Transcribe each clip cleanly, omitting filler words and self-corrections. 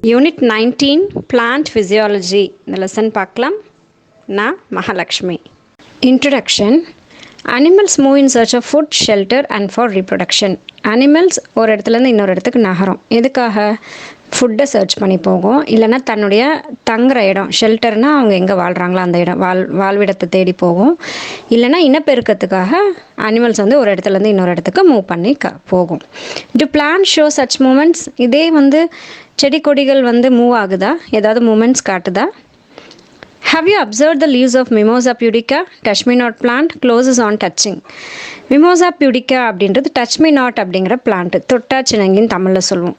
Unit 19 plant physiology இந்த lesson பார்க்கலாம். நான் Mahalakshmi. Introduction. Animals move in search of food, shelter and for reproduction. Animals ஒரு இடத்துலேருந்து இன்னொரு இடத்துக்கு நகரும். எதுக்காக? ஃபுட்டை சர்ச் பண்ணி போகும், இல்லைன்னா தன்னுடைய தங்குற இடம், ஷெல்டர்னால் அவங்க எங்கே வாழ்கிறாங்களோ அந்த இடம், வாழ்விடத்தை தேடி போகும். இல்லைன்னா இனப்பெருக்கத்துக்காக அனிமல்ஸ் வந்து ஒரு இடத்துலேருந்து இன்னொரு இடத்துக்கு மூவ் பண்ணி போகும். To plan show such moments. இதே வந்து செடி கொடிகள் வந்து மூவ் ஆகுதா? ஏதாவது moments காட்டுதா? Have you observed the leaves of Mimosa pudica? Touch me not plant closes on touching. Mimosa pudica அப்படின்றது touch me not அப்படிங்கிற பிளான்ட், தொட்டா சினங்கின்னு தமிழில் சொல்லுவோம்.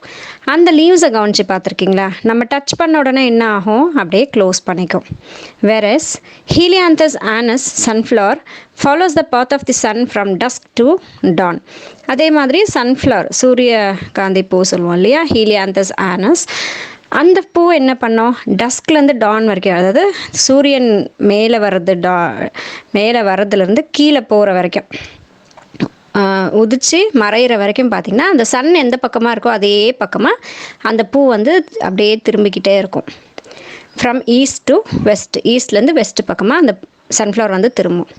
அந்த லீவ்ஸை கவனித்து பார்த்துருக்கீங்களா? நம்ம டச் பண்ண உடனே என்ன ஆகும்? அப்படியே க்ளோஸ் பண்ணிக்கும். Whereas Helianthus anus sunflower follows the path of the sun from dusk to dawn. அதே மாதிரி சன்ஃப்ளவர், சூரியகாந்தி பூ சொல்லுவோம் இல்லையா, Helianthus anus, அந்த பூ என்ன பண்ணோம்? டஸ்க்லேருந்து டான் வரைக்கும், அதாவது சூரியன் மேலே வர்றது, மேலே வர்றதுலேருந்து கீழே போகிற வரைக்கும், உதிச்சு மறையிற வரைக்கும் பார்த்திங்கன்னா அந்த சன் எந்த பக்கமாக இருக்கோ அதே பக்கமாக அந்த பூ வந்து அப்படியே திரும்பிக்கிட்டே இருக்கும். ஃப்ரம் ஈஸ்ட் டு வெஸ்ட், ஈஸ்ட்லேருந்து வெஸ்ட் பக்கமாக அந்த சன்ஃப்ளவர் வந்து திரும்பும்.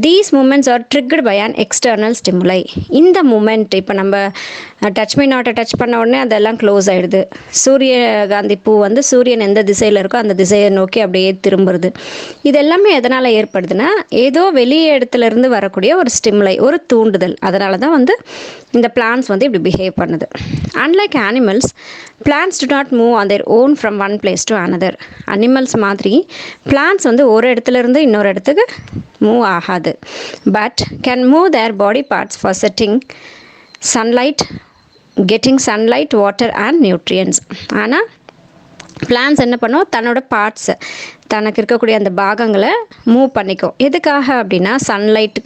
These movements are triggered by an external stimuli. இந்த மூமெண்ட், இப்போ நம்ம டச் மீ நாட்டை டச் பண்ண உடனே அதெல்லாம் க்ளோஸ் ஆகிடுது. சூரியகாந்தி பூ வந்து சூரியன் எந்த திசையில் இருக்கோ அந்த திசையை நோக்கி அப்படியே திரும்புறது. இது எல்லாமே எதனால் ஏற்படுதுன்னா, ஏதோ வெளியே இடத்துலேருந்து வரக்கூடிய ஒரு ஸ்டிமுலை, ஒரு தூண்டுதல். அதனால தான் வந்து இந்த பிளான்ஸ் வந்து இப்படி பிஹேவ் பண்ணுது. Unlike animals, plants do not move on their own from one place to another. Animals மாதிரி பிளான்ஸ் வந்து ஒரு இடத்துலேருந்து இன்னொரு இடத்துக்கு மூவ் ஆகாது. But can move their body parts for setting sunlight, getting sunlight, water and nutrients. ஆனால் plants என்ன பண்ணும்? தன்னோட பார்ட்ஸை, தனக்கு இருக்கக்கூடிய அந்த பாகங்களை மூவ் பண்ணிக்கும். எதுக்காக அப்படின்னா, சன்லைட்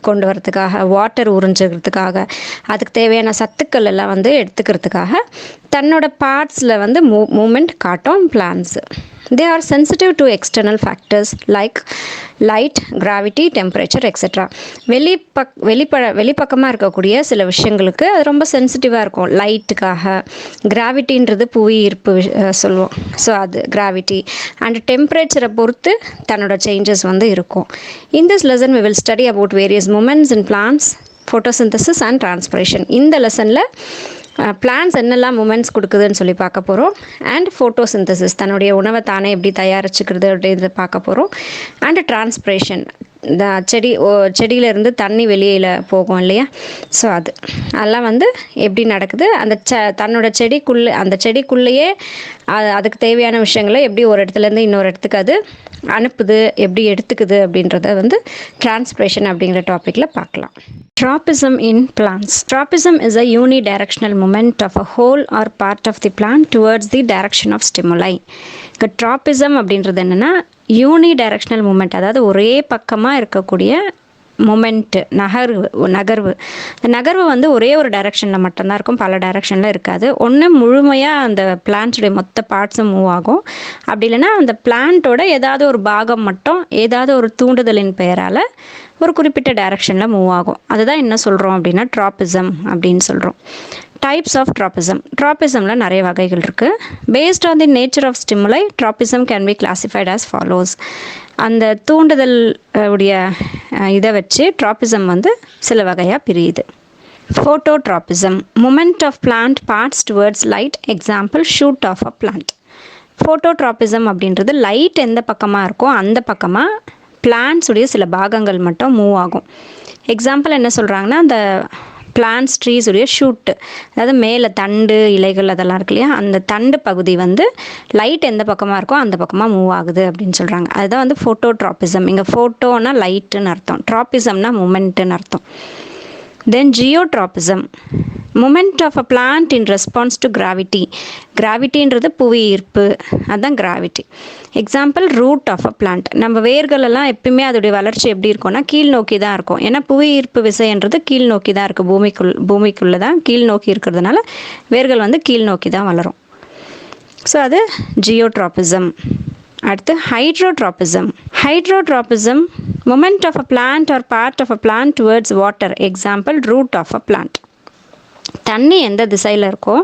கொண்டு வரதுக்காக, வாட்டர் உறிஞ்சுக்கிறதுக்காக, அதுக்கு தேவையான சத்துக்கள் எல்லாம் வந்து எடுத்துக்கிறதுக்காக தன்னோட பார்ட்ஸில் வந்து மூமெண்ட் காட்டும் plants. They are sensitive to external factors like light, gravity, temperature, etc. வெளிப்பக்கமாக இருக்கக்கூடிய சில விஷயங்களுக்கு அது ரொம்ப சென்சிட்டிவாக இருக்கும். லைட்டுக்காக, கிராவிட்டின்றது புவி ஈர்ப்பு சொல்லுவோம், ஸோ அது கிராவிட்டி, அண்ட் டெம்பரேச்சரை பொறுத்து தன்னோட சேஞ்சஸ் வந்து இருக்கும். In this lesson we will study about various movements in plants, photosynthesis and transpiration. இந்த லெசனில் பிளான்ஸ் என்னெல்லாம் மூமெண்ட்ஸ் கொடுக்குதுன்னு சொல்லி பார்க்க போகிறோம். அண்ட் ஃபோட்டோசிந்தசிஸ், தன்னுடைய உணவை தானே எப்படி தயாரிச்சுக்கிறது அப்படின்றத பார்க்க போகிறோம். அண்ட் டிரான்ஸ்பிரேஷன், இந்த செடியிலேருந்து தண்ணி வெளியில் போகும் இல்லையா, ஸோ அதெல்லாம் வந்து எப்படி நடக்குது, அந்த தன்னோட செடிக்குள்ளேயே அதுக்கு தேவையான விஷயங்களை எப்படி ஒரு இடத்துலேருந்து இன்னொரு இடத்துக்கு அது அனுப்புது, எப்படி எடுத்துக்குது அப்படின்றத வந்து டிரான்ஸ்பிரேஷன் அப்படிங்கிற டாப்பிக்கில் பார்க்கலாம். Tropism in plants. Tropism is a unidirectional movement of a whole or part of the plant towards the direction of stimuli. இந்த tropism அப்படின்றது என்னென்னா யூனிடைரக்ஷனல் மூமெண்ட், அதாவது ஒரே பக்கமாக இருக்கக்கூடிய மொமெண்ட்டு, நகர்வு. இந்த நகர்வு வந்து ஒரே ஒரு டைரெக்ஷனில் மட்டும்தான் இருக்கும், பல டைரெக்ஷனில் இருக்காது. ஒன்று முழுமையாக அந்த பிளான்ட்டுடைய மொத்த பார்ட்ஸும் மூவ் ஆகும், அப்படி இல்லைன்னா அந்த பிளான்ட்டோட ஏதாவது ஒரு பாகம் மட்டும் ஏதாவது ஒரு தூண்டுதலின் பெயரால் ஒரு குறிப்பிட்ட டைரெக்ஷனில் மூவ் ஆகும். அதுதான் என்ன சொல்கிறோம் அப்படின்னா ட்ராபிசம் அப்படின்னு சொல்கிறோம். Types of tropism. ட்ராபிசமில் நிறைய வகைகள் இருக்குது. Based on the nature of stimuli, tropism can be classified as follows. அந்த தூண்டுதல் உடைய இதை வச்சு ட்ராபிசம் வந்து சில வகையாக பிரியுது. Phototropism, movement of plant parts towards light, example shoot of a plant. Phototropism அப்படின்றது லைட் எந்த பக்கமாக இருக்கோ அந்த பக்கமாக பிளான்ட்ஸுடைய சில பாகங்கள் மட்டும் மூவ் ஆகும். எக்ஸாம்பிள் என்ன சொல்கிறாங்கன்னா, அந்த பிளான்ட்ஸ் ட்ரீஸுடைய ஷூட்டு, அதாவது மேலே தண்டு, இலைகள் அதெல்லாம் இருக்கு இல்லையா, அந்த தண்டு பகுதி வந்து லைட் எந்த பக்கமாக இருக்கோ அந்த பக்கமாக மூவ் ஆகுது அப்படின்னு சொல்கிறாங்க. அதுதான் வந்து ஃபோட்டோட்ராபிசம். இங்கே ஃபோட்டோனா லைட்டுன்னு அர்த்தம், ட்ராபிசம்னா மூமெண்ட்டுன்னு அர்த்தம். Then geotropism, movement of a plant in response to gravity. கிராவிட்டின்றது புவி ஈர்ப்பு, அதுதான் gravity. Example root of a plant. நம்ம வேர்களெல்லாம் எப்பயுமே அதோடைய வளர்ச்சி எப்படி இருக்கும்னா கீழ் நோக்கி தான் இருக்கும். ஏன்னா புவி ஈர்ப்பு விசைன்றது கீழ் நோக்கி தான் இருக்குது, பூமிக்குள்ளே தான் கீழ் நோக்கி இருக்கிறதுனால வேர்கள் வந்து கீழ் நோக்கி தான் வளரும். ஸோ அது ஜியோட்ராபிசம். அடுத்து hydrotropism. Hydrotropism, movement of a plant or part of a plant towards water, example root of a plant. தண்ணி எந்த திசையில் இருக்கோ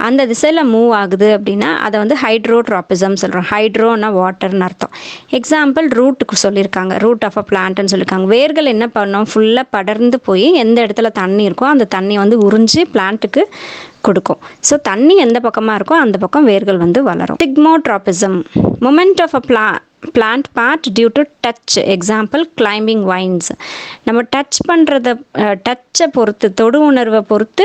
அந்த திசையில் மூவ் ஆகுது அப்படின்னா அதை வந்து ஹைட்ரோட்ராபிசம் சொல்கிறோம். ஹைட்ரோன்னா வாட்டர்னு அர்த்தம். எக்ஸாம்பிள் ரூட்டுக்கு சொல்லியிருக்காங்க, ரூட் ஆஃப் அ பிளான்ட்னு சொல்லியிருக்காங்க. வேர்கள் என்ன பண்ணோம், ஃபுல்லாக படர்ந்து போய் எந்த இடத்துல தண்ணி இருக்கோ அந்த தண்ணி வந்து உறிஞ்சி பிளான்ட்டுக்கு கொடுக்கும். ஸோ தண்ணி எந்த பக்கமாக இருக்கோ அந்த பக்கம் வேர்கள் வந்து வளரும். Thigmotropism, movement of a plant part due to touch. Example climbing vines. நம்ம டச் பண்ணுறத டச்சை பொறுத்து, தொடு உணர்வை பொறுத்து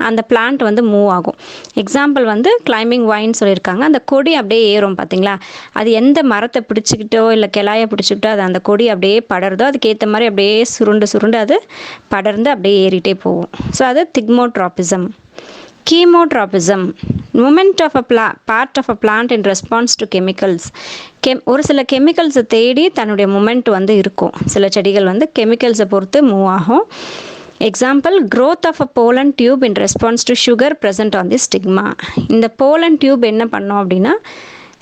அந்த பிளான்ட் வந்து மூவ் ஆகும். எக்ஸாம்பிள் வந்து கிளைம்பிங் வைன் சொல்லியிருக்காங்க. அந்த கொடி அப்படியே ஏறும் பார்த்தீங்களா, அது எந்த மரத்தை பிடிச்சிக்கிட்டோ இல்லை கிளாயை பிடிச்சிக்கிட்டோ அது அந்த கொடி அப்படியே படருதோ அதுக்கேற்ற மாதிரி அப்படியே சுருண்டு சுருண்டு அது படர்ந்து அப்படியே ஏறிட்டே போகும். ஸோ அது திக்மோட்ராபிசம். Chemotropism, movement of a part of a plant in response to chemicals. ஒரு சில கெமிக்கல்ஸை தேடி தன்னுடைய மூமெண்ட் வந்து இருக்கும். சில செடிகள் வந்து கெமிக்கல்ஸை பொறுத்து மூவ் ஆகும். Example growth of a pollen tube in response to sugar present on the stigma. இந்த pollen tube என்ன பண்ணோம் அப்படின்னா,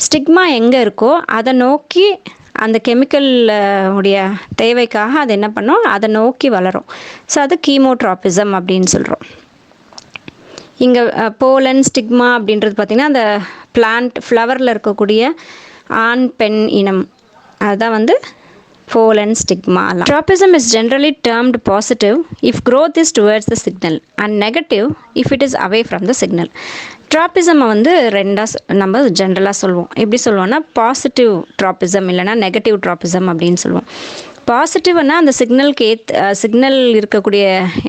ஸ்டிக்மா எங்கே இருக்கோ அதை நோக்கி அந்த கெமிக்கல் உடைய தேவைக்காக அது என்ன பண்ணோம், அதை நோக்கி வளரும். ஸோ அது கீமோட்ராபிசம் அப்படின்னு சொல்கிறோம். இங்கே போலன் ஸ்டிக்மா அப்படின்றது பார்த்திங்கன்னா அந்த பிளான்ட் ஃப்ளவரில் இருக்கக்கூடிய ஆண் பெண் இனம், அதுதான் வந்து pollen stigma. Tropism is generally termed positive if growth is towards the signal and negative if it is away from the signal. ட்ராபிசமை வந்து ரெண்டாக நம்ம ஜென்ரலாக சொல்லுவோம். எப்படி சொல்லுவோம்னா பாசிட்டிவ் ட்ராபிசம் இல்லைனா நெகட்டிவ் ட்ராபிசம் அப்படின்னு சொல்லுவோம். பாசிட்டிவ்னா அந்த சிக்னல் இருக்கக்கூடிய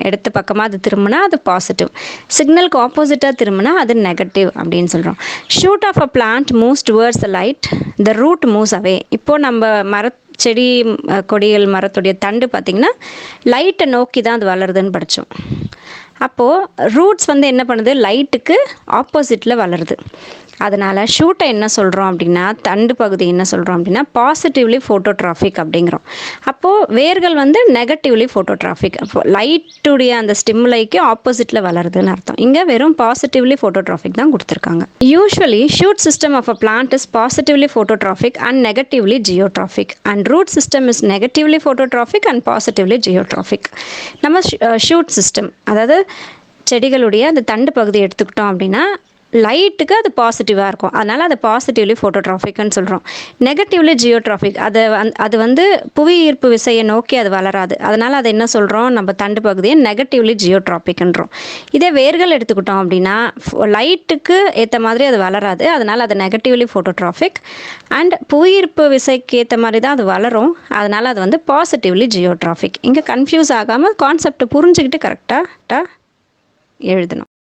இடத்து பக்கமாக அது திரும்பினா அது பாசிட்டிவ். சிக்னலுக்கு ஆப்போசிட்டாக திரும்பினா அது நெகட்டிவ் அப்படின்னு சொல்கிறோம். Shoot of a plant moves towards the light, the root moves away. இப்போது நம்ம செடி கொடிகள் மரத்துடைய தண்டு பார்த்திங்கன்னா லைட்டை நோக்கி தான் அது வளருதுன்னு படித்தோம். அப்போது ரூட்ஸ் வந்து என்ன பண்ணுது, லைட்டுக்கு ஆப்போசிட்டில் வளருது. அதனால் ஷூட்டை என்ன சொல்கிறோம் அப்படின்னா, தண்டு பகுதி என்ன சொல்கிறோம் அப்படின்னா பாசிட்டிவ்லி ஃபோட்டோட்ராஃபிக் அப்படிங்கிறோம். அப்போது வேர்கள் வந்து நெகட்டிவ்லி ஃபோட்டோட்ராஃபிக். அப்போது லைட்டுடைய அந்த ஸ்டிமுலைக்கு ஆப்போசிட்டில் வளருதுன்னு அர்த்தம். இங்கே வெறும் பாசிட்டிவ்லி ஃபோட்டோட்ராஃபிக் தான் கொடுத்துருக்காங்க. Usually shoot system of a plant is positively phototropic and negatively geotropic and root system is negatively phototropic and positively geotropic. நம்ம ஷூட் சிஸ்டம், அதாவது செடிகளுடைய அந்த தண்டு பகுதி எடுத்துக்கிட்டோம் அப்படின்னா லைட்டுக்கு அது பாசிட்டிவாக இருக்கும், அதனால் அதை பாசிட்டிவ்லி ஃபோட்டோட்ராஃபிக்னு சொல்கிறோம். நெகட்டிவ்லி ஜியோட்ராஃபிக், அது வந்து புவி ஈர்ப்பு விசையை நோக்கி அது வளராது, அதனால் அதை என்ன சொல்கிறோம், நம்ம தண்டு பகுதியை நெகட்டிவ்லி ஜியோட்ராஃபிக்ன்றோம். இதே வேர்கள் எடுத்துக்கிட்டோம் அப்படின்னா லைட்டுக்கு ஏற்ற மாதிரி அது வளராது, அதனால் அது நெகட்டிவ்லி ஃபோட்டோட்ராஃபிக். அண்ட் புவி ஈர்ப்பு விசைக்கு ஏற்ற மாதிரி தான் அது வளரும், அதனால் அது வந்து பாசிட்டிவ்லி ஜியோட்ராஃபிக். இங்கே கன்ஃபியூஸ் ஆகாமல் கான்செப்டை புரிஞ்சுக்கிட்டு கரெக்டாக எழுதணும்.